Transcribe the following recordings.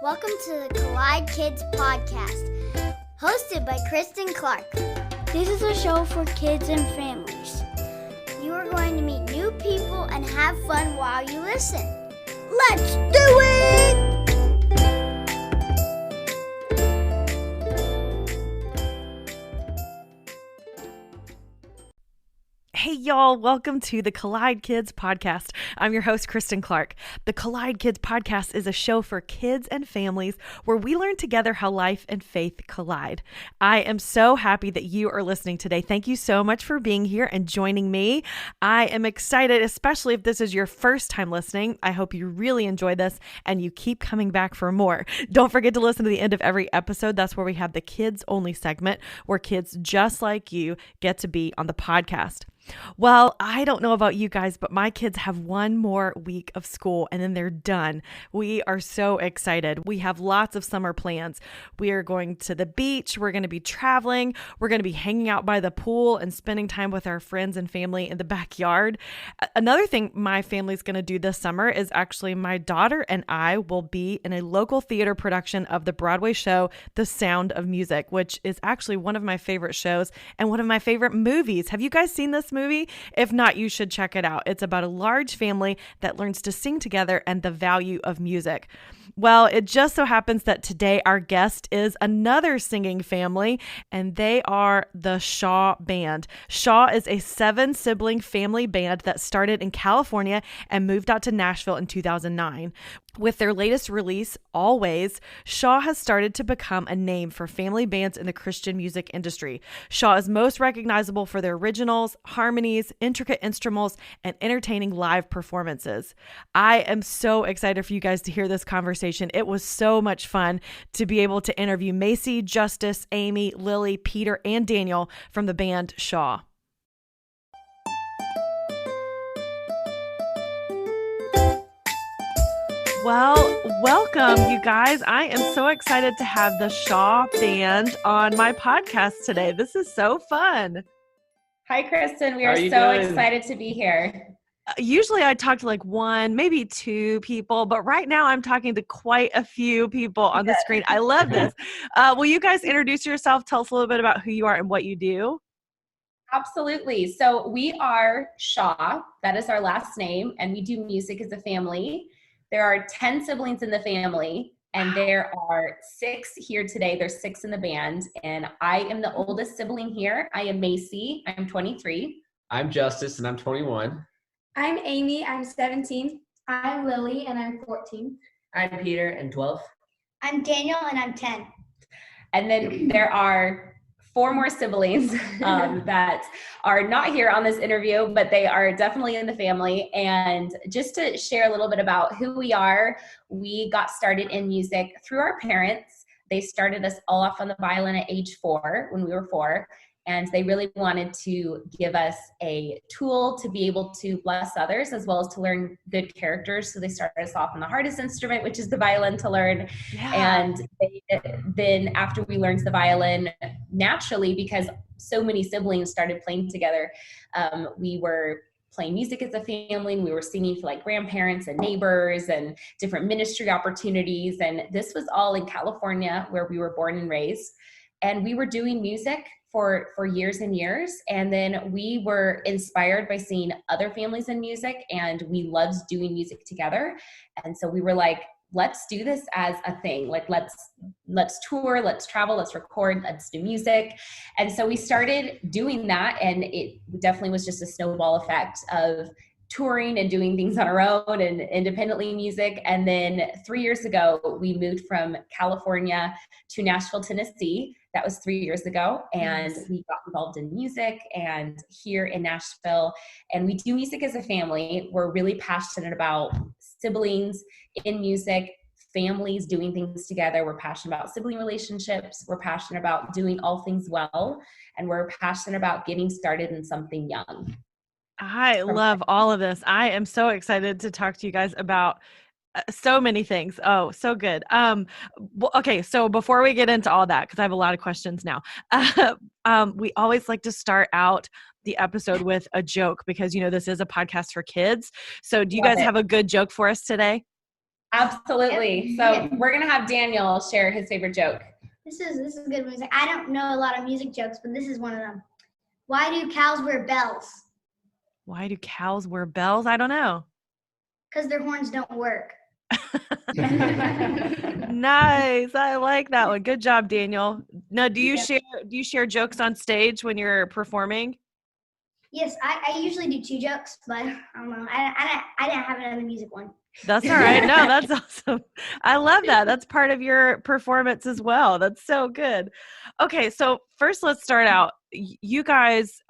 Welcome to the Collide Kids podcast, hosted by Christen Clark. This is a show for kids and families. You are going to meet new people and have fun while you listen. Let's do it! Hey y'all, welcome to the Collide Kids podcast. I'm your host, Christen Clark. The Collide Kids podcast is a show for kids and families where we learn together how life and faith collide. I am so happy that you are listening today. Thank you so much for being here and joining me. I am excited, especially if this is your first time listening. I hope you really enjoy this and you keep coming back for more. Don't forget to listen to the end of every episode. That's where we have the kids only segment where kids just like you get to be on the podcast. Well, I don't know about you guys, but my kids have one more week of school and then they're done. We are so excited. We have lots of summer plans. We are going to the beach. We're going to be traveling. We're going to be hanging out by the pool and spending time with our friends and family in the backyard. Another thing my family's going to do this summer is actually my daughter and I will be in a local theater production of the Broadway show, The Sound of Music, which is actually one of my favorite shows and one of my favorite movies. Have you guys seen this movie? If not, you should check it out. It's about a large family that learns to sing together and the value of music. Well, it just so happens that today our guest is another singing family, and they are the Shaw Band. Shaw is a 7-sibling family band that started in California and moved out to Nashville in 2009. With their latest release, Always, Shaw has started to become a name for family bands in the Christian music industry. Shaw is most recognizable for their originals, harmonies, intricate instrumentals, and entertaining live performances. I am so excited for you guys to hear this conversation. It was so much fun to be able to interview Macy, Justus, Amy, Lilly, Peter, and Daniel from the band Shaw. Well, welcome, you guys. I am so excited to have the Shaw Band on my podcast today. This is so fun. Hi, Christen. We are so excited to be here. Usually I talk to like one, maybe two people, but right now I'm talking to quite a few people on the screen. I love this. Will you guys introduce yourself? Tell us a little bit about who you are and what you do. Absolutely. So we are Shaw. That is our last name, and we do music as a family. There are 10 siblings in the family, and there are 6 here today. There's 6 in the band, and I am the oldest sibling here. I am Macy. I'm 23. I'm Justus, and I'm 21. I'm Amy. I'm 17. I'm Lilly, and I'm 14. I'm Peter, and 12. I'm Daniel, and I'm 10. And then there are 4 more siblings that are not here on this interview, but they are definitely in the family. And just to share a little bit about who we are, we got started in music through our parents. They started us all off on the violin at age 4, when we were 4. And they really wanted to give us a tool to be able to bless others as well as to learn good characters. So they started us off on the hardest instrument, which is the violin, to learn. Yeah. And then after we learned the violin, naturally, because so many siblings started playing together, we were playing music as a family, and we were singing for like grandparents and neighbors and different ministry opportunities. And this was all in California, where we were born and raised. And we were doing music for years and years. And then we were inspired by seeing other families in music, and we loved doing music together. And so we were like, let's do this as a thing. Like, let's tour, let's travel, let's record, let's do music. And so we started doing that, and it definitely was just a snowball effect of touring and doing things on our own and independently music. And then 3 years ago, we moved from California to Nashville, Tennessee. That was 3 years ago. And we got involved in music and here in Nashville. And we do music as a family. We're really passionate about siblings in music, families doing things together. We're passionate about sibling relationships. We're passionate about doing all things well. And we're passionate about getting started in something young. I love all of this. I am so excited to talk to you guys about so many things. Oh, so good. Okay. So before we get into all that, because I have a lot of questions now, we always like to start out the episode with a joke because, you know, this is a podcast for kids. So do you guys have a good joke for us today? Absolutely. So we're going to have Daniel share his favorite joke. This is good music. I don't know a lot of music jokes, but this is one of them. Why do cows wear bells? Why do cows wear bells? I don't know. Because their horns don't work. Nice. I like that one. Good job, Daniel. Now, do you share jokes on stage when you're performing? Yes, I usually do 2 jokes, but I don't know. I didn't have another music one. That's all right. No, that's awesome. I love that. That's part of your performance as well. That's so good. Okay, so first let's start out. You guys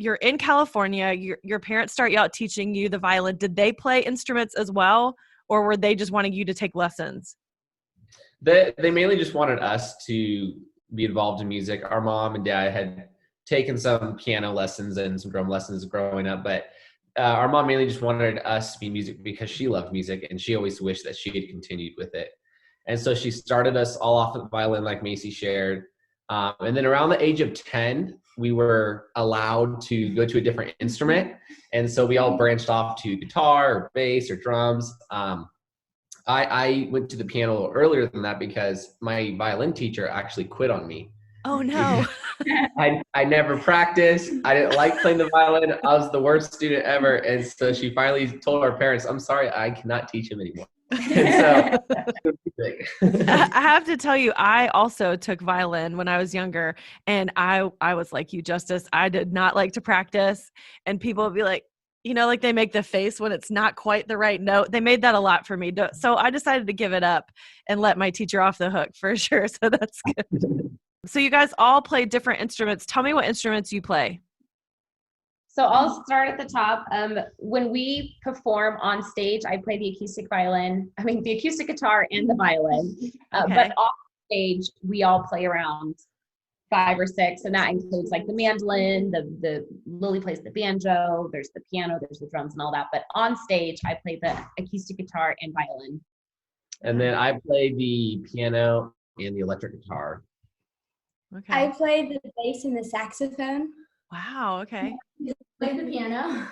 you're in California. Your parents start out teaching you the violin. Did they play instruments as well, or were they just wanting you to take lessons? They mainly just wanted us to be involved in music. Our mom and dad had taken some piano lessons and some drum lessons growing up, but our mom mainly just wanted us to be music because she loved music and she always wished that she had continued with it. And so she started us all off with violin, like Macy shared. And then around the age of 10, we were allowed to go to a different instrument. And so we all branched off to guitar or bass or drums. I went to the piano a little earlier than that because my violin teacher actually quit on me. Oh, no. I never practiced. I didn't like playing the violin. I was the worst student ever. And so she finally told our parents, I'm sorry, I cannot teach him anymore. And so I have to tell you, I also took violin when I was younger. And I was like you, Justus. I did not like to practice. And people would be like, like they make the face when it's not quite the right note. They made that a lot for me. So I decided to give it up and let my teacher off the hook for sure. So that's good. So you guys all play different instruments. Tell me what instruments you play. So I'll start at the top. When we perform on stage, I play the acoustic guitar and the violin. Okay. But off stage, we all play around 5 or 6, and that includes like the mandolin, the Lilly plays the banjo, there's the piano, there's the drums and all that. But on stage, I play the acoustic guitar and violin. And then I play the piano and the electric guitar. Okay. I play the bass and the saxophone. Wow. Okay. Play the piano.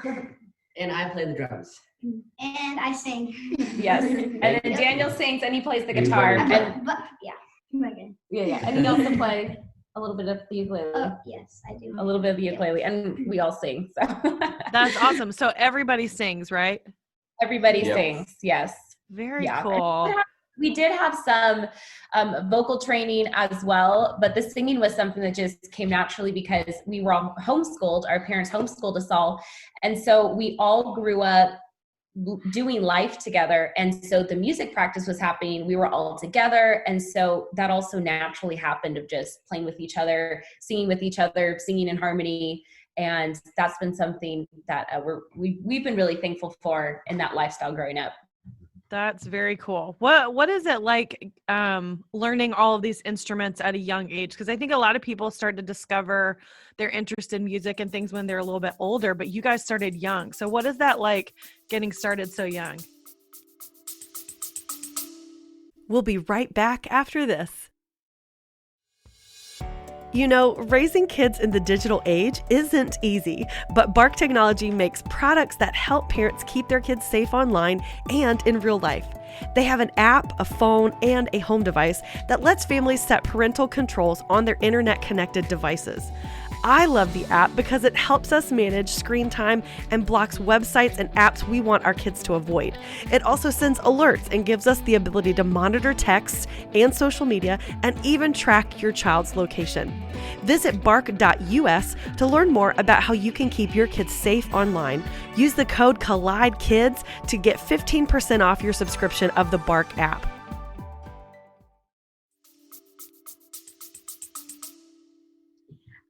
And I play the drums. And I sing. Yes. And then Daniel sings and he plays the guitar. And But yeah, my God. yeah. And he also plays a little bit of the ukulele. Oh, yes, I do. A little bit of the ukulele, and we all sing. So That's awesome. So everybody sings, right? everybody Yep. sings. Yes. Very cool. We did have some vocal training as well, but the singing was something that just came naturally because we were all homeschooled. Our parents homeschooled us all. And so we all grew up doing life together. And so the music practice was happening. We were all together. And so that also naturally happened of just playing with each other, singing in harmony. And that's been something that we've been really thankful for in that lifestyle growing up. That's very cool. What is it like learning all of these instruments at a young age? Because I think a lot of people start to discover their interest in music and things when they're a little bit older, but you guys started young. So what is that like getting started so young? We'll be right back after this. Raising kids in the digital age isn't easy, but Bark Technology makes products that help parents keep their kids safe online and in real life. They have an app, a phone, and a home device that lets families set parental controls on their internet-connected devices. I love the app because it helps us manage screen time and blocks websites and apps we want our kids to avoid. It also sends alerts and gives us the ability to monitor texts and social media and even track your child's location. Visit bark.us to learn more about how you can keep your kids safe online. Use the code COLLIDEKIDS to get 15% off your subscription of the Bark app.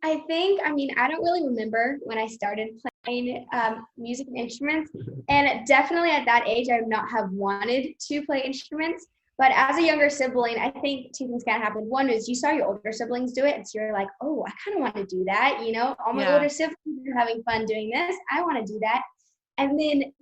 I don't really remember when I started playing music and instruments. And definitely at that age, I would not have wanted to play instruments. But as a younger sibling, I think 2 things kind of happened. One is you saw your older siblings do it, and so you're like, oh, I kind of want to do that. All my older siblings are having fun doing this. I want to do that. And then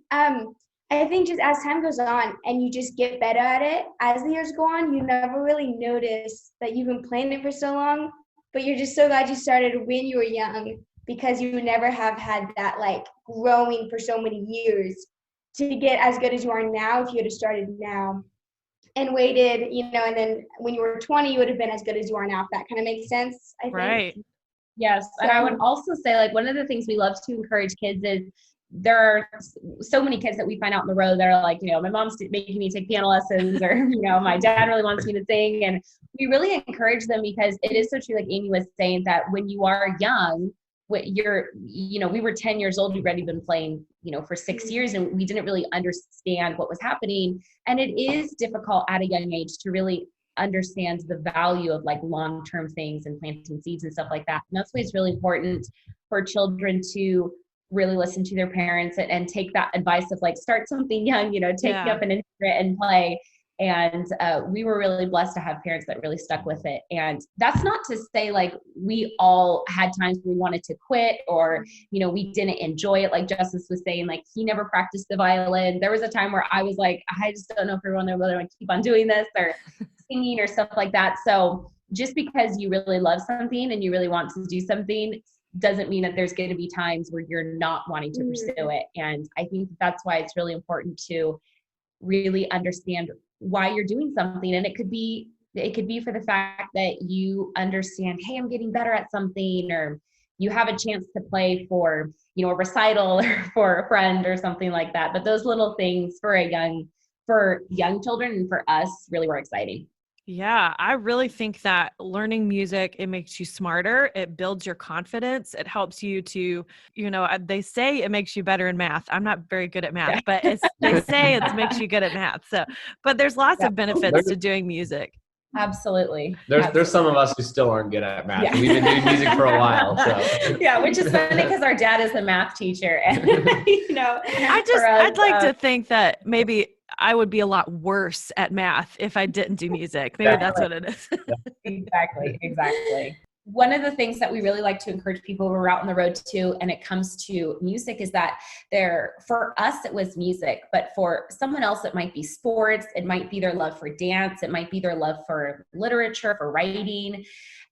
I think just as time goes on and you just get better at it, as the years go on, you never really notice that you've been playing it for so long. But you're just so glad you started when you were young because you would never have had that like growing for so many years to get as good as you are now if you had started now and waited, and then when you were 20, you would have been as good as you are now, if that kind of makes sense, I think. Right. Yes. And I would also say, like, one of the things we love to encourage kids is there are so many kids that we find out on the road that are like, my mom's making me take piano lessons, or, my dad really wants me to sing. And we really encourage them because it is so true, like Amy was saying, that when you are young, we were 10 years old, we'd already been playing, for 6 years, and we didn't really understand what was happening. And it is difficult at a young age to really understand the value of like long-term things and planting seeds and stuff like that. And that's why it's really important for children to really listen to their parents and take that advice of like, start something young, take up an instrument and play. And we were really blessed to have parents that really stuck with it. And that's not to say like we all had times where we wanted to quit, or, we didn't enjoy it. Like Justus was saying, like he never practiced the violin. There was a time where I was like, I just don't know if everyone knows whether I keep on doing this or singing or stuff like that. So just because you really love something and you really want to do something doesn't mean that there's going to be times where you're not wanting to pursue it. And I think that's why it's really important to really understand why you're doing something. And it could be for the fact that you understand, hey, I'm getting better at something, or you have a chance to play for, a recital or for a friend or something like that. But those little things for young children and for us really were exciting. Yeah, I really think that learning music, it makes you smarter. It builds your confidence. It helps you to, they say it makes you better in math. I'm not very good at math, but they say it makes you good at math. So, but there's lots of benefits to doing music. Absolutely. There's some of us who still aren't good at math. Yeah. We've been doing music for a while. So. Yeah, which is funny because our dad is a math teacher. And, I'd like to think that maybe I would be a lot worse at math if I didn't do music. Maybe that's what it is. Exactly. One of the things that we really like to encourage people when we're out on the road too, and it comes to music, is that for us, it was music, but for someone else, it might be sports. It might be their love for dance. It might be their love for literature, for writing.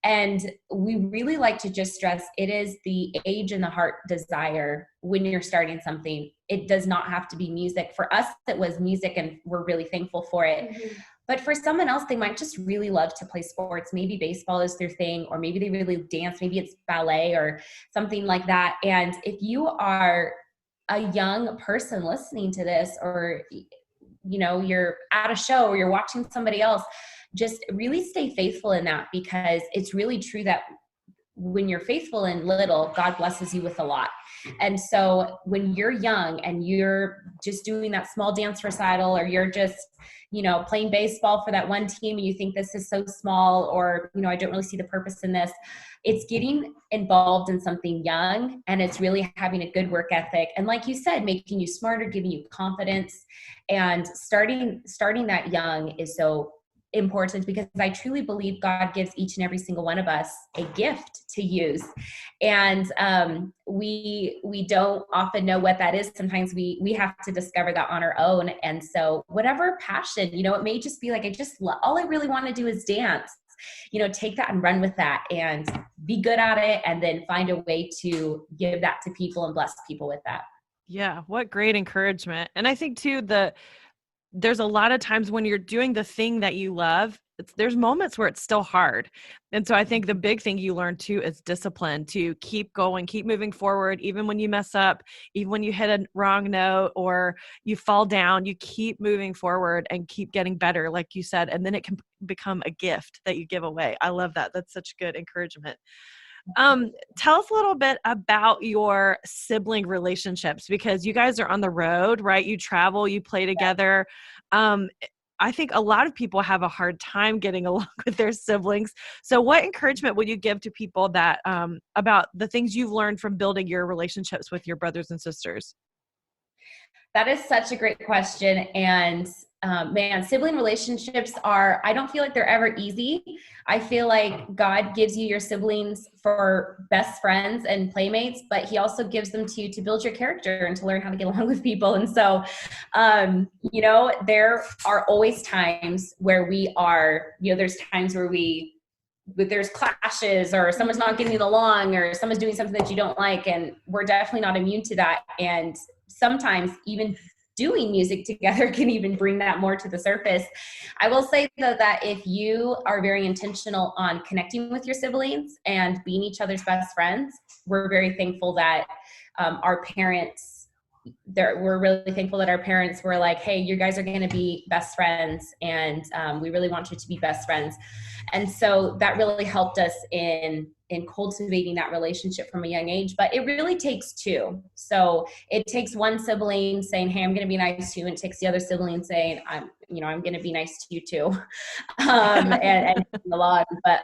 And we really like to just stress it is the age and the heart desire when you're starting something. It does not have to be music. For us, it was music, and we're really thankful for it. Mm-hmm. But for someone else, they might just really love to play sports. Maybe baseball is their thing, or maybe they really dance. Maybe it's ballet or something like that. And if you are a young person listening to this, or, you're at a show or you're watching somebody else, just really stay faithful in that, because it's really true that when you're faithful in little, God blesses you with a lot. And so when you're young and you're just doing that small dance recital, or you're just, playing baseball for that one team, and you think this is so small, or, I don't really see the purpose in this, it's getting involved in something young, and it's really having a good work ethic. And like you said, making you smarter, giving you confidence, and starting that young is so important, because I truly believe God gives each and every single one of us a gift to use. And we don't often know what that is. Sometimes we have to discover that on our own. And so whatever passion, it may just be like, all I really want to do is dance. Take that and run with that and be good at it, and then find a way to give that to people and bless people with that. Yeah, what great encouragement. And I think too, there's a lot of times when you're doing the thing that you love, there's moments where it's still hard. And so I think the big thing you learn too is discipline, to keep going, keep moving forward, even when you mess up, even when you hit a wrong note or you fall down, you keep moving forward and keep getting better, like you said, and then it can become a gift that you give away. I love that. That's such good encouragement. Tell us a little bit about your sibling relationships, because you guys are on the road, right? You travel, you play together. I think a lot of people have a hard time getting along with their siblings. So what encouragement would you give to people that, about the things you've learned from building your relationships with your brothers and sisters? That is such a great question. And sibling relationships I don't feel like they're ever easy. I feel like God gives you your siblings for best friends and playmates, but he also gives them to you to build your character and to learn how to get along with people. And so, there are always times where we are, there's times where there's clashes, or someone's not getting along, or someone's doing something that you don't like. And we're definitely not immune to that. And sometimes even doing music together can even bring that more to the surface. I will say though that if you are very intentional on connecting with your siblings and being each other's best friends, we're very thankful that our parents, we're really thankful that our parents were like, hey, you guys are going to be best friends, and we really want you to be best friends. And so that really helped us in cultivating that relationship from a young age. But it really takes two. So it takes one sibling saying, hey, I'm going to be nice to you, and it takes the other sibling saying, I'm going to be nice to you too, and along. But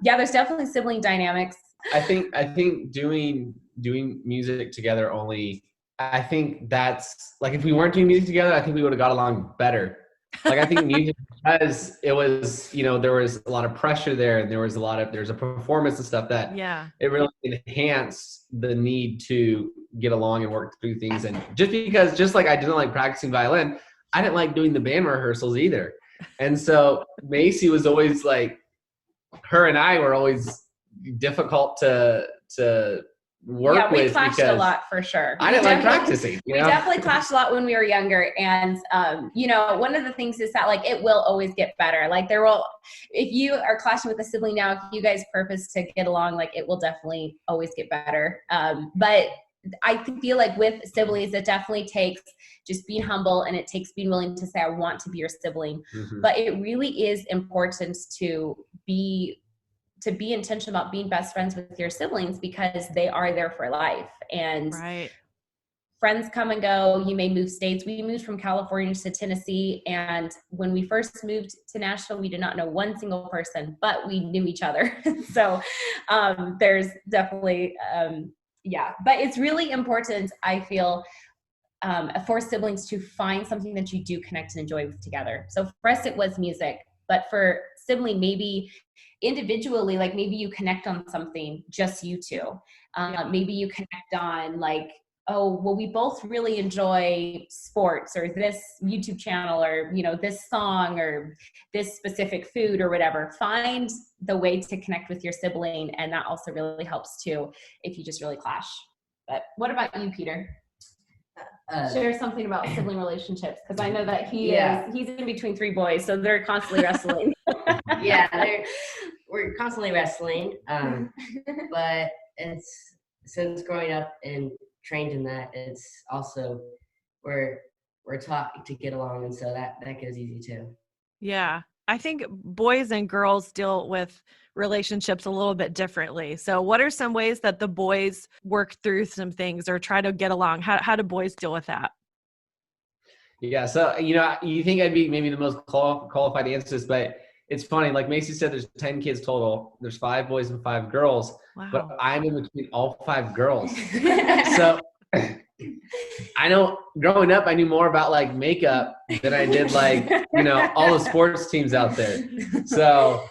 yeah, there's definitely sibling dynamics. I think doing music together only, I think that's like, if we weren't doing music together, I think we would have got along better. Like, I think music, because it was, there was a lot of pressure there, and there's a performance and stuff that it really enhanced the need to get along and work through things. And just like I didn't like practicing violin, I didn't like doing the band rehearsals either. And so Macy was always like, her and I were always difficult to work with. We clashed a lot for sure. I didn't like practicing. We definitely clashed a lot when we were younger. And, one of the things is that like, it will always get better. Like if you are clashing with a sibling now, if you guys purpose to get along, like it will definitely always get better. But I feel like with siblings, it definitely takes just being humble, and it takes being willing to say, I want to be your sibling. Mm-hmm. But it really is important to be intentional about being best friends with your siblings, because they are there for life. And friends come and go. You may move states. We moved from California to Tennessee. And when we first moved to Nashville, we did not know one single person, but we knew each other. So there's definitely, but it's really important, I feel, for siblings to find something that you do connect and enjoy with together. So for us, it was music, but for sibling, maybe individually, like maybe you connect on something, just you two. Maybe you connect on like, oh, well, we both really enjoy sports, or this YouTube channel, or, this song, or this specific food, or whatever. Find the way to connect with your sibling. And that also really helps too, if you just really clash. But what about you, Peter? Share something about sibling relationships, because I know that he's in between three boys, so they're constantly wrestling. We're constantly wrestling, but it's, since growing up and trained in that, it's also we're taught to get along, and so that goes easy too. Yeah, I think boys and girls deal with relationships a little bit differently. So what are some ways that the boys work through some things or try to get along? How do boys deal with that? Yeah, so you think I'd be maybe the most qualified to answer this, but it's funny. Like Macy said, there's 10 kids total. There's 5 boys and 5 girls. Wow. But I'm in between all 5 girls. So I know growing up, I knew more about like makeup than I did like, all the sports teams out there. So,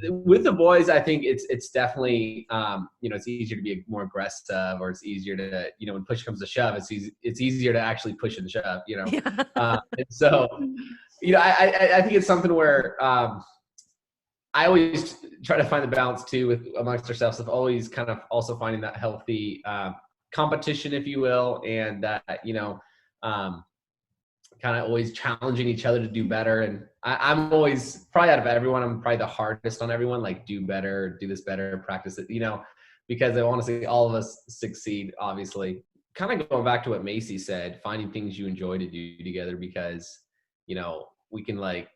with the boys, I think it's definitely, it's easier to be more aggressive, or it's easier to, when push comes to shove, it's easier to actually push and shove, and so, I think it's something where, I always try to find the balance too amongst ourselves of always kind of also finding that healthy competition, if you will, and that kind of always challenging each other to do better. And I'm always, probably out of everyone, I'm probably the hardest on everyone, like do better, do this better, practice it, because I want to see all of us succeed, obviously. Kind of going back to what Macy said, finding things you enjoy to do together, because we can like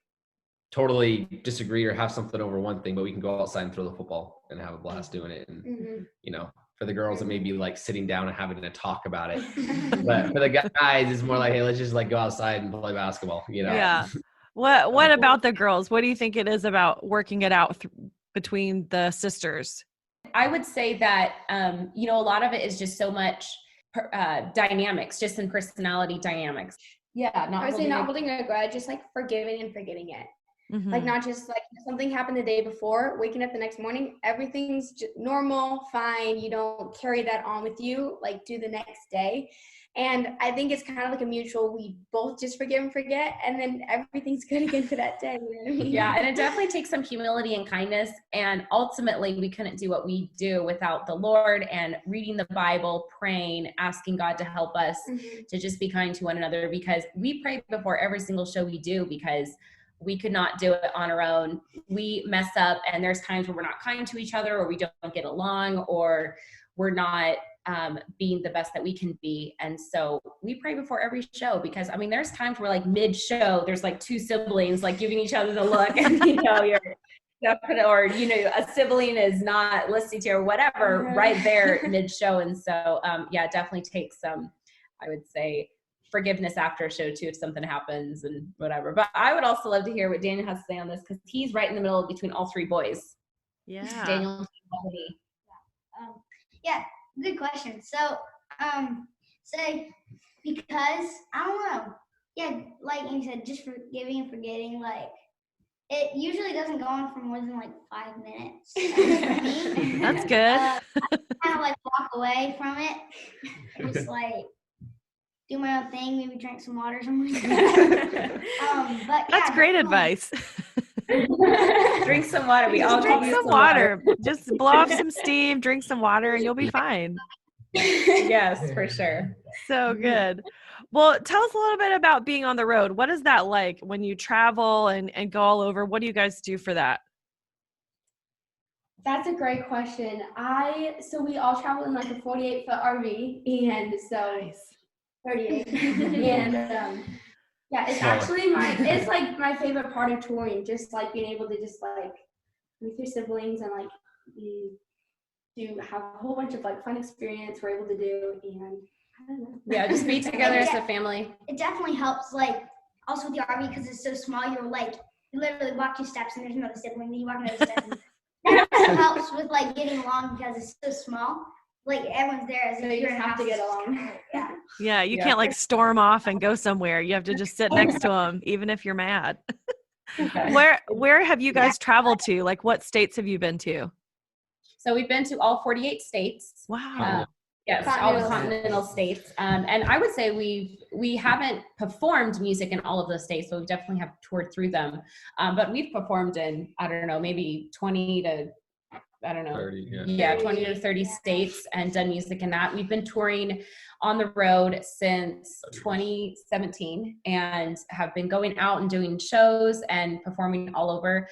totally disagree or have something over one thing, but we can go outside and throw the football and have a blast doing it. And, for the girls, it may be like sitting down and having a talk about it. But for the guys, it's more like, hey, let's just like go outside and play basketball, Yeah. What about the girls? What do you think it is about working it out between the sisters? I would say that, a lot of it is just so much dynamics, just in personality dynamics. Yeah. Not holding a grudge, just like forgiving and forgetting it. Mm-hmm. Like not just like something happened the day before, waking up the next morning, everything's just normal, fine. You don't carry that on with you, like do the next day. And I think it's kind of like a mutual, we both just forgive and forget, and then everything's good again for that day. You know what I mean? Yeah, and it definitely takes some humility and kindness. And ultimately, we couldn't do what we do without the Lord and reading the Bible, praying, asking God to help us to just be kind to one another, because we pray before every single show we do, because we could not do it on our own. We mess up, and there's times where we're not kind to each other, or we don't get along, or we're not being the best that we can be. And so we pray before every show, because I mean, there's times where like mid-show, there's like two siblings like giving each other the look, and or a sibling is not listening to you or whatever right there mid-show. And so yeah, it definitely takes some, I would say, forgiveness after a show too, if something happens and whatever. But I would also love to hear what Daniel has to say on this, because he's right in the middle between all three boys. Yeah. Daniel. Yeah, good question. So, say, because, I don't know, yeah, like you said, just forgiving and forgetting, like, it usually doesn't go on for more than, like, 5 minutes. For me. That's good. I kind of, like, walk away from it and just, like, do my own thing, maybe drink some water or something like that. But, That's yeah, great advice. Drink some water. We all Drink some water. Just blow off some steam, drink some water, and you'll be fine. Yes, for sure. So good. Well, tell us a little bit about being on the road. What is that like when you travel and go all over? What do you guys do for that? That's a great question. So we all travel in like a 48-foot RV, and so Nice. 38. And yeah, it's actually it's like my favorite part of touring, just like being able to just like with your siblings and like to have a whole bunch of like fun experience we're able to do, and I don't know. Yeah, just be together as a family. It definitely helps, like, also with the RV, because it's so small, you literally walk 2 steps and there's another sibling, then you walk another step. That also helps with, like, getting along, because it's so small. Like, everyone's there as So if you you're just in a have to house. get along. Yeah. Yeah, you can't like storm off and go somewhere. You have to just sit next to them, even if you're mad. Where have you guys traveled to? Like, what states have you been to? So we've been to all 48 states. Wow. Yes, all the continental states. And I would say we haven't performed music in all of those states, but we definitely have toured through them. But we've performed in, I don't know, maybe 20 to, I don't know, 30, yeah, 20 to 30 states, and done music in that. We've been touring on the road since 2017 and have been going out and doing shows and performing all over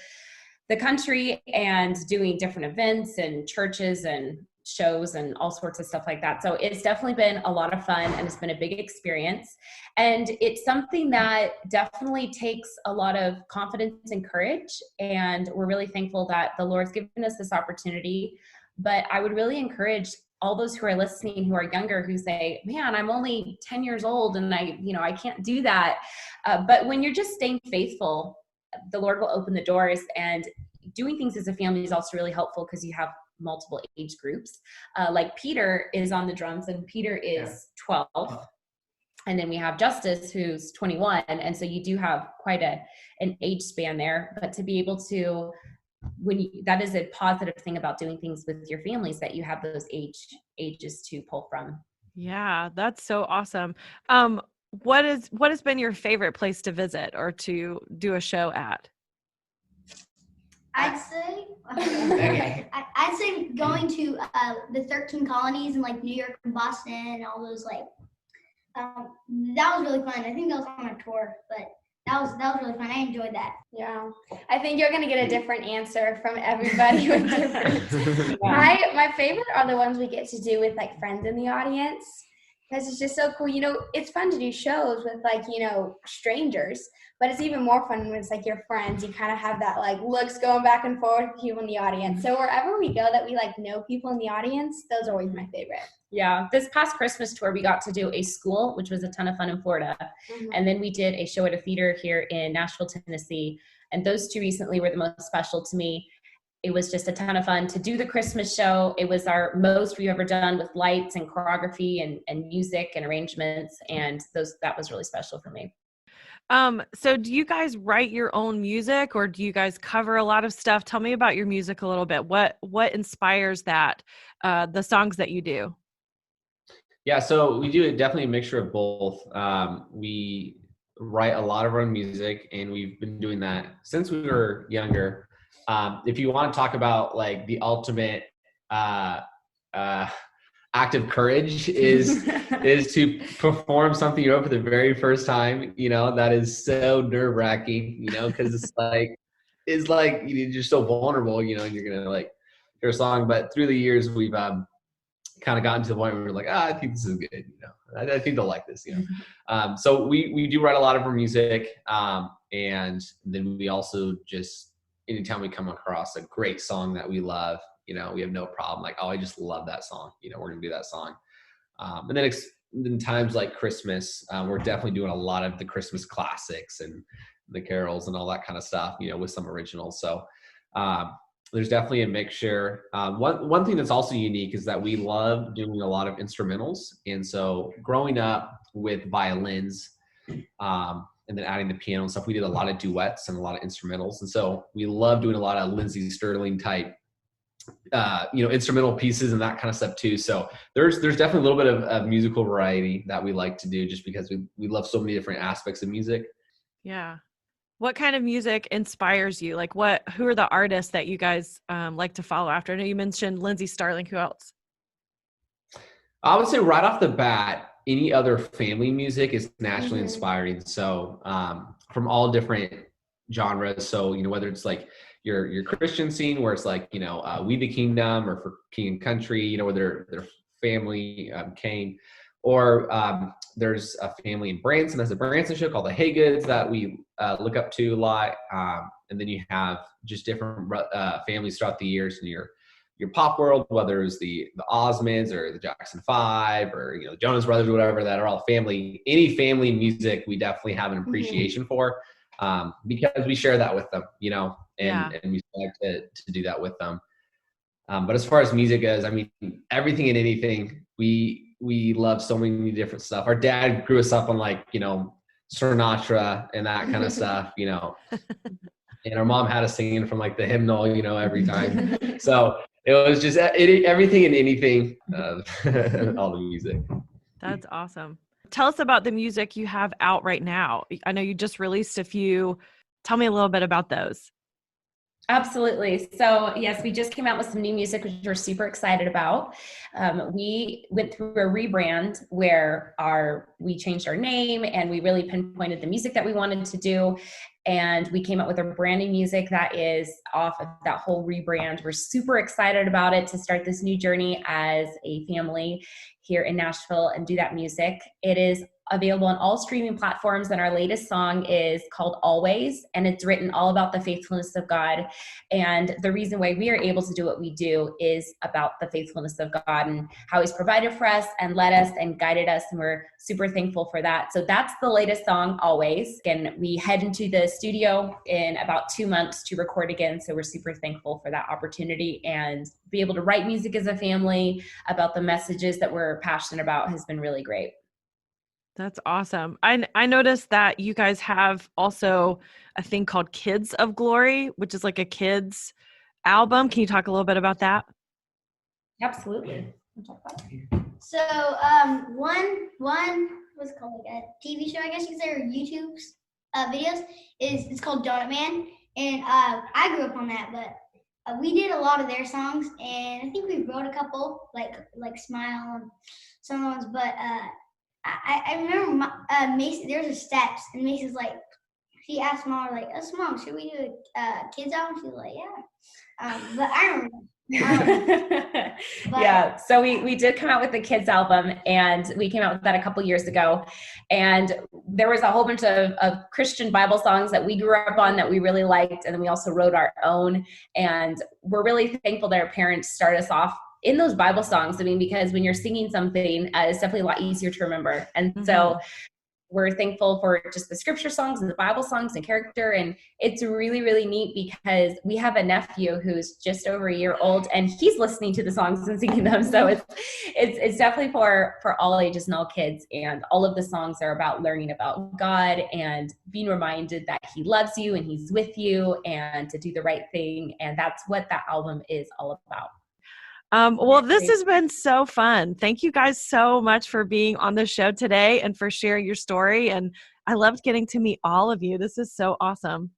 the country and doing different events and churches and shows and all sorts of stuff like that. So it's definitely been a lot of fun, and it's been a big experience. And it's something that definitely takes a lot of confidence and courage. And we're really thankful that the Lord's given us this opportunity. But I would really encourage all those who are listening, who are younger, who say, man, I'm only 10 years old and I can't do that. But when you're just staying faithful, the Lord will open the doors. And doing things as a family is also really helpful, because you have multiple age groups. Like Peter is on the drums, and Peter is 12. And then we have Justus, who's 21. And so you do have quite an age span there. But to be able to, that is a positive thing about doing things with your families, that you have those ages to pull from. Yeah, that's so awesome. What has been your favorite place to visit or to do a show at? I'd say I'd say going to the 13 colonies in like New York and Boston and all those, like that was really fun. I think that was on a tour, but that was really fun. I enjoyed that. Yeah, I think you're gonna get a different answer from everybody with different. My favorite are the ones we get to do with like friends in the audience, because it's just so cool. It's fun to do shows with like strangers, but it's even more fun when it's like your friends. You kind of have that like looks going back and forth with people in the audience. So wherever we go that we like know people in the audience, those are always my favorite. Yeah, this past Christmas tour, we got to do a school, which was a ton of fun in Florida. Mm-hmm. And then we did a show at a theater here in Nashville, Tennessee. And those two recently were the most special to me. It was just a ton of fun to do the Christmas show. It was our most we've ever done, with lights and choreography and music and arrangements. And that was really special for me. So do you guys write your own music, or do you guys cover a lot of stuff? Tell me about your music a little bit. What inspires that, the songs that you do? Yeah, so we do definitely a mixture of both. We write a lot of our own music, and we've been doing that since we were younger. If you want to talk about like the ultimate uh, uh, act of courage is to perform something you wrote for the very first time. That is so nerve wracking. Because it's like you're just so vulnerable. And you're gonna like hear a song. But through the years, we've kind of gotten to the point where we're like, I think this is good. I think they'll like this. So we do write a lot of our music, and then we also just anytime we come across a great song that we love, we have no problem. Like, I just love that song. We're gonna do that song. And then in times like Christmas, we're definitely doing a lot of the Christmas classics and the carols and all that kind of stuff. With some originals. So. There's definitely a mixture. One thing that's also unique is that we love doing a lot of instrumentals. And so growing up with violins, and then adding the piano and stuff, we did a lot of duets and a lot of instrumentals. And so we love doing a lot of Lindsey Sterling type, instrumental pieces and that kind of stuff too. So there's definitely a little bit of musical variety that we like to do just because we love so many different aspects of music. Yeah. What kind of music inspires you? Like who are the artists that you guys like to follow after? I know you mentioned Lindsey Sterling. Who else? I would say right off the bat, any other family music is naturally inspiring. So from all different genres. So, whether it's like your Christian scene where it's like, We the Kingdom, or for King and Country, where their family came. Or there's a family in Branson. There's a Branson show called The Haygoods that we look up to a lot. And then you have just different families throughout the years in your pop world, whether it's the Osmonds or the Jackson 5 or the Jonas Brothers or whatever, that are all family. Any family music we definitely have an appreciation for, because we share that with them, and we like to do that with them. But as far as music goes, I mean, everything and anything, we love so many different stuff. Our dad grew us up on Sinatra and that kind of stuff, and our mom had us singing from like the hymnal, every time. So it was just everything and anything, all the music. That's awesome. Tell us about the music you have out right now. I know you just released a few. Tell me a little bit about those. Absolutely. So yes, we just came out with some new music, which we're super excited about. We went through a rebrand where we changed our name and we really pinpointed the music that we wanted to do. And we came up with a brand new music that is off of that whole rebrand. We're super excited about it to start this new journey as a family here in Nashville and do that music. It is available on all streaming platforms, and our latest song is called Always, and it's written all about the faithfulness of God. And the reason why we are able to do what we do is about the faithfulness of God and how He's provided for us and led us and guided us, and we're super thankful for that. So that's the latest song, Always. And we head into the studio in about 2 months to record again, so we're super thankful for that opportunity, and be able to write music as a family about the messages that we're passionate about has been really great. That's awesome. I noticed that you guys have also a thing called Kids of Glory, which is like a kids album. Can you talk a little bit about that? Absolutely. So one what's it called, like a TV show, I guess you could say, or YouTube's videos it's called Donut Man, and I grew up on that, but we did a lot of their songs, and I think we wrote a couple like Smile and some of the ones, but I remember Macy, there's a steps, and Macy's like, she asked Mom, like, Mom, should we do a kids album? She's like, yeah. But I don't know. Yeah, so we did come out with the kids album, and we came out with that a couple years ago, and there was a whole bunch of Christian Bible songs that we grew up on that we really liked, and then we also wrote our own, and we're really thankful that our parents started us off in those Bible songs. I mean, because when you're singing something, it's definitely a lot easier to remember. And so we're thankful for just the scripture songs and the Bible songs and character. And it's really, really neat because we have a nephew who's just over a year old, and he's listening to the songs and singing them. So it's definitely for all ages and all kids. And all of the songs are about learning about God and being reminded that He loves you and He's with you and to do the right thing. And that's what that album is all about. Well, this has been so fun. Thank you guys so much for being on the show today and for sharing your story. And I loved getting to meet all of you. This is so awesome.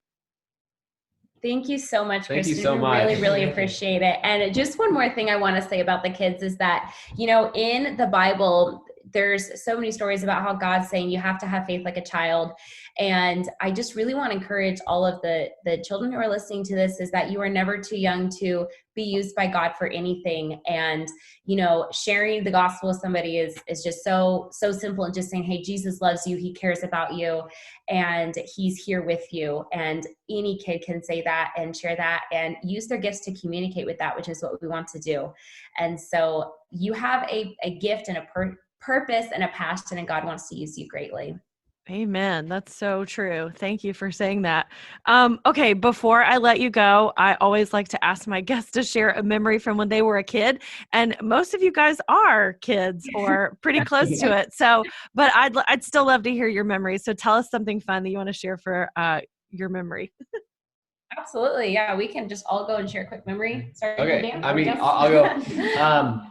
Thank you so much, Thank you Christen. so We much. really, really appreciate it. And just one more thing I want to say about the kids is that, in the Bible, there's so many stories about how God's saying you have to have faith like a child. And I just really want to encourage all of the children who are listening to this is that you are never too young to be used by God for anything. And, sharing the gospel with somebody is just so simple, and just saying, hey, Jesus loves you. He cares about you and he's here with you. And any kid can say that and share that and use their gifts to communicate with that, which is what we want to do. And so you have a gift and a purpose and a passion, and God wants to use you greatly. Amen. That's so true. Thank you for saying that. Okay, before I let you go, I always like to ask my guests to share a memory from when they were a kid. And most of you guys are kids or pretty close to it. So, but I'd still love to hear your memories. So tell us something fun that you want to share for your memory. Absolutely. Yeah, we can just all go and share a quick memory. Sorry, Okay. Dan, I mean, yes. I'll go.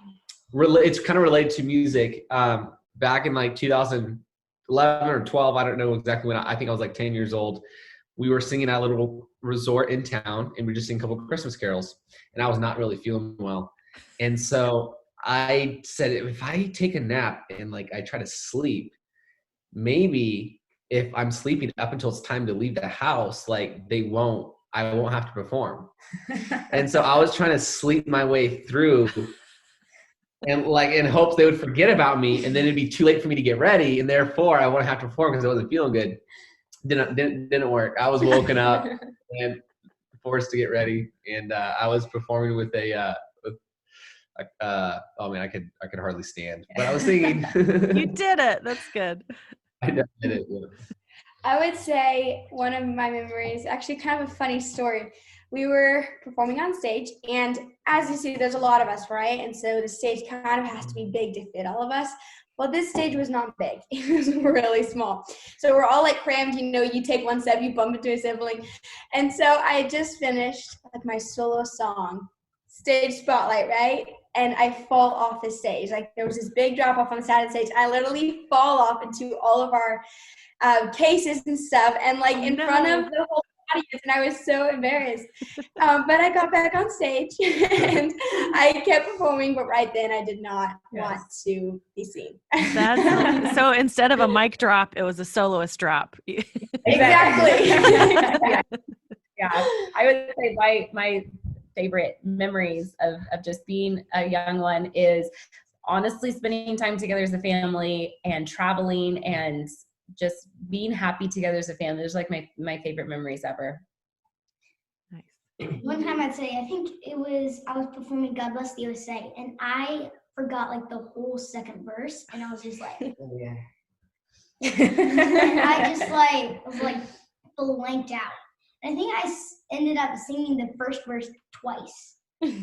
It's kind of related to music. Back in like 2011 or 12, I don't know exactly when. I think I was like 10 years old. We were singing at a little resort in town, and we just sing a couple of Christmas carols. And I was not really feeling well, and so I said, if I take a nap and like I try to sleep, maybe if I'm sleeping up until it's time to leave the house, like I won't have to perform. And so I was trying to sleep my way through. And like in hopes they would forget about me, and then it'd be too late for me to get ready, and therefore I wouldn't have to perform because I wasn't feeling good. Didn't work. I was woken up and forced to get ready, and I was performing with oh man, I could hardly stand, but I was singing. You did it. That's good. I did it. Yeah. I would say one of my memories, actually kind of a funny story. We were performing on stage, and as you see, there's a lot of us, right? And so the stage kind of has to be big to fit all of us. Well, this stage was not big. It was really small. So we're all like crammed, you take one step, you bump into a sibling. And so I had just finished like my solo song, stage spotlight, right? And I fall off the stage. Like there was this big drop off on the side of the stage. I literally fall off into all of our cases and stuff, and like in front of the whole audience, and I was so embarrassed. But I got back on stage and I kept performing, but right then I did not want to be seen. So instead of a mic drop, it was a soloist drop. Exactly. Yeah. I would say my favorite memories of just being a young one is honestly spending time together as a family and traveling and just being happy together as a family. There's like my favorite memories ever. Nice. One time I'd say, I was performing God Bless the USA, and I forgot like the whole second verse, and I was just like, Oh, yeah. I just was like blanked out. And I think I ended up singing the first verse twice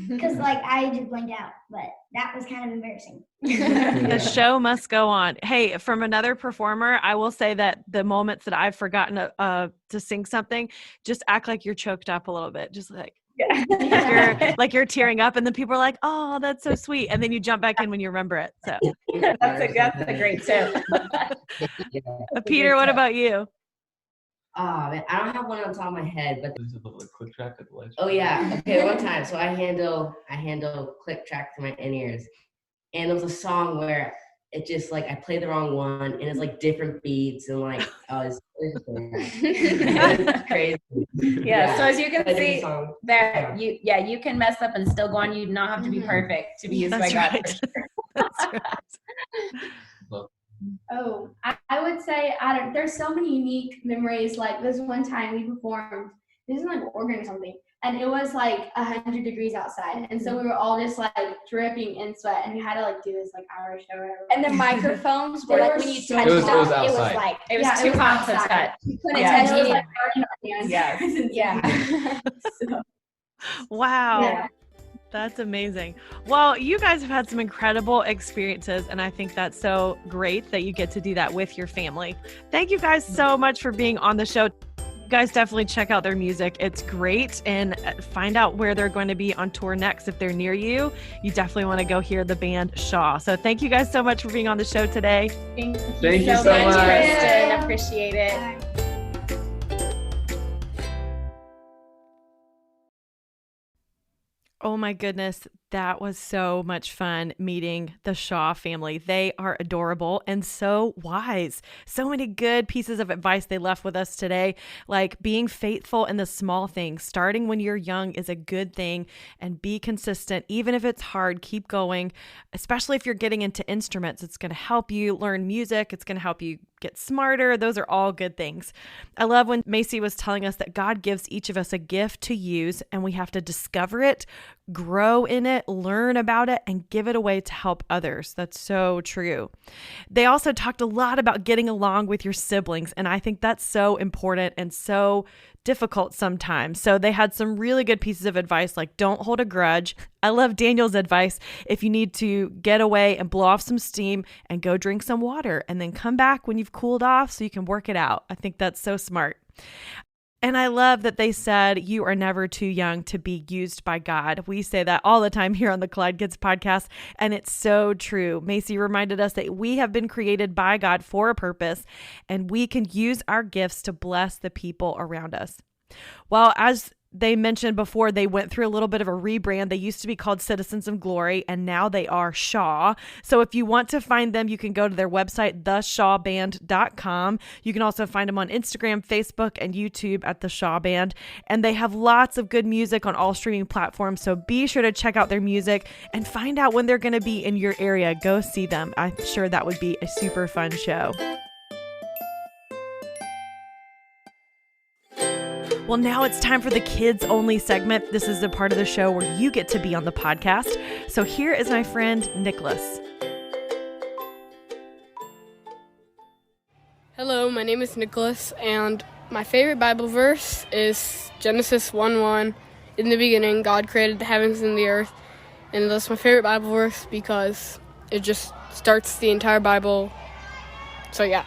because like I just blanked out, but that was kind of embarrassing. The show must go on. Hey, from another performer, I will say that the moments that I've forgotten to sing something, just act like you're choked up a little bit. Just like, like you're tearing up, and then people are like, "Oh, that's so sweet," and then you jump back in when you remember it. So that's a great tip. Peter, what about you? Oh man, I don't have one on top of my head, but This is a little quick track at the ledge. oh yeah, okay, one time. So I handle click track through my in-ears, and it was a song where it just like I played the wrong one, and it's like different beats and like it's crazy. Yeah. So as you can But it's a see song. that you can mess up and still go on. You do not have to be perfect to be used That's by God. right. That's right. Oh, I would say there's so many unique memories. Like this one time we performed, this is like Oregon or something, and it was like 100 degrees outside, and so we were all just like dripping in sweat, and we had to like do this like hour show or whatever. And the microphones were like when you touched It was them, outside. like It was too hot to outside. touch. you couldn't Yeah. touch And it was it. like burning our hands. Yeah. So, Wow. yeah. That's amazing. Well, you guys have had some incredible experiences, and I think that's so great that you get to do that with your family. Thank you guys so much for being on the show. guys definitely check out their music. It's great. And find out where they're going to be on tour next. If they're near you, you definitely want to go hear the band Shaw. So thank you guys so much for being on the show today. Thank Thank you you so so much, much. Kristen. Appreciate it. Oh my goodness, that was so much fun meeting the Shaw family. They are adorable and so wise. So many good pieces of advice they left with us today, like being faithful in the small things. Starting when you're young is a good thing, and be consistent. Even if it's hard, keep going, especially if you're getting into instruments. It's going to help you learn music. It's going to help you get smarter. Those are all good things. I love when Macy was telling us that God gives each of us a gift to use, and we have to discover it, grow in it, learn about it, and give it away to help others. That's so true. They also talked a lot about getting along with your siblings, and I think that's so important and so difficult sometimes. So they had some really good pieces of advice, like don't hold a grudge. I love Daniel's advice. If you need to get away and blow off some steam and go drink some water and then come back when you've cooled off so you can work it out. I think that's so smart. And I love that they said you are never too young to be used by God. We say that all the time here on the Collide Kids podcast, and it's so true. Macy reminded us that we have been created by God for a purpose, and we can use our gifts to bless the people around us. Well, as they mentioned before, they went through a little bit of a rebrand. They used to be called Citizens of Glory, and now they are Shaw. So if you want to find them, you can go to their website, theshawband.com. You can also find them on Instagram, Facebook, and YouTube at The Shaw Band. And they have lots of good music on all streaming platforms. So be sure to check out their music and find out when they're going to be in your area. Go see them. I'm sure that would be a super fun show. Well, now it's time for the kids only segment. This is the part of the show where you get to be on the podcast. So here is my friend, Nicholas. Hello, my name is Nicholas, and my favorite Bible verse is Genesis 1:1. In the beginning, God created the heavens and the earth. And that's my favorite Bible verse because it just starts the entire Bible. So yeah.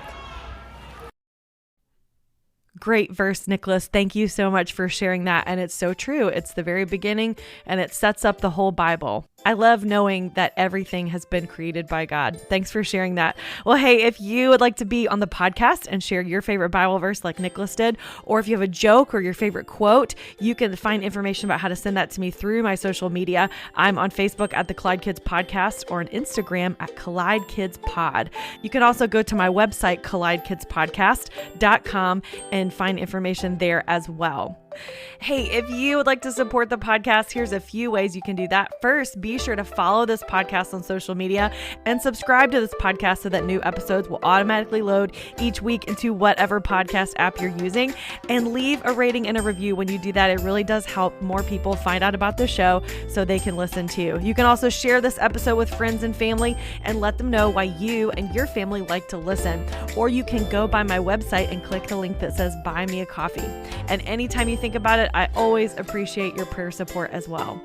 Great verse, Nicholas. Thank you so much for sharing that. And it's so true. It's the very beginning, and it sets up the whole Bible. I love knowing that everything has been created by God. Thanks for sharing that. Well, hey, if you would like to be on the podcast and share your favorite Bible verse like Nicholas did, or if you have a joke or your favorite quote, you can find information about how to send that to me through my social media. I'm on Facebook at the Collide Kids Podcast or on Instagram at Collide Kids Pod. You can also go to my website, collidekidspodcast.com, and find information there as well. Hey, if you would like to support the podcast, here's a few ways you can do that. First, be sure to follow this podcast on social media and subscribe to this podcast so that new episodes will automatically load each week into whatever podcast app you're using. And leave a rating and a review. When you do that, it really does help more people find out about the show so they can listen too. You can also share this episode with friends and family and let them know why you and your family like to listen. Or you can go by my website and click the link that says Buy Me a Coffee. And anytime you think about it, I always appreciate your prayer support as well.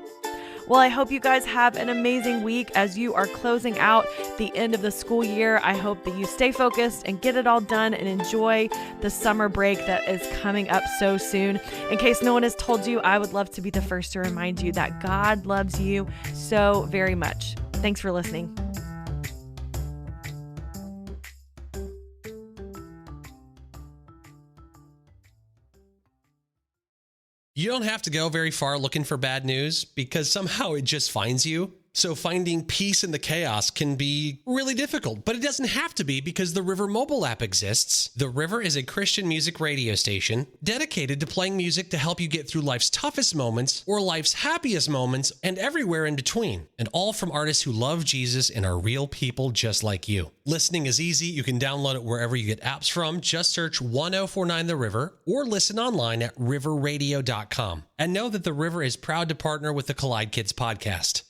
Well, I hope you guys have an amazing week as you are closing out the end of the school year. I hope that you stay focused and get it all done and enjoy the summer break that is coming up so soon. In case no one has told you, I would love to be the first to remind you that God loves you so very much. Thanks for listening. You don't have to go very far looking for bad news because somehow it just finds you. So finding peace in the chaos can be really difficult, but it doesn't have to be because the River mobile app exists. The River is a Christian music radio station dedicated to playing music to help you get through life's toughest moments or life's happiest moments and everywhere in between. And all from artists who love Jesus and are real people just like you. Listening is easy. You can download it wherever you get apps from. Just search 1049 The River or listen online at riverradio.com. And know that The River is proud to partner with the Collide Kids podcast.